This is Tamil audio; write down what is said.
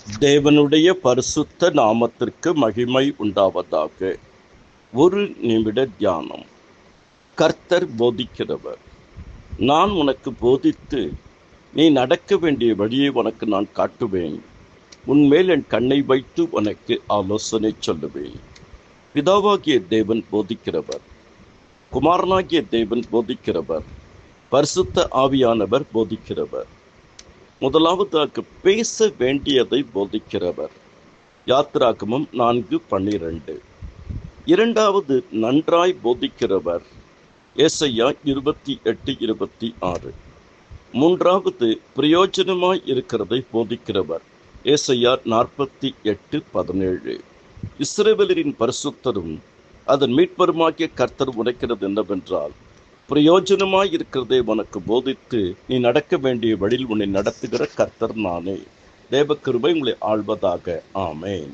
தேவனுடைய பரிசுத்த நாமத்திற்கு மகிமை உண்டாவதாக. ஒரு நிமிட தியானம். கர்த்தர் போதிக்கிறவர். நான் உனக்கு போதித்து நீ நடக்க வேண்டிய வழியை உனக்கு நான் காட்டுவேன். உன்மேல் என் கண்ணை வைத்து உனக்கு ஆலோசனை சொல்லுவேன். பிதாவாகிய தேவன் போதிக்கிறவர், குமாரனாகிய தேவன் போதிக்கிறவர், பரிசுத்த ஆவியானவர் போதிக்கிறவர். முதலாவதாக பேச வேண்டியதை போதிக்கிறவர். யாத்திராகமம் 4:12. இரண்டாவது நன்றாய் போதிக்கிறவர். ஏசாயா 28:26. மூன்றாவது பிரயோஜனமாய் இருக்கிறதை போதிக்கிறவர். ஏசாயா 48:17. இஸ்ரவேலரின் பரிசுத்தரும் அதன் மீட்பருமாகிய கர்த்தர் உரைக்கிறது என்னவென்றால், பிரயோஜனமாய் இருக்கிறதை உனக்கு போதித்து நீ நடக்க வேண்டிய வழியில் உன்னை நடத்துகிற கர்த்தர் நானே. தேவ கிருபை உங்களை ஆள்வதாக. ஆமேன்.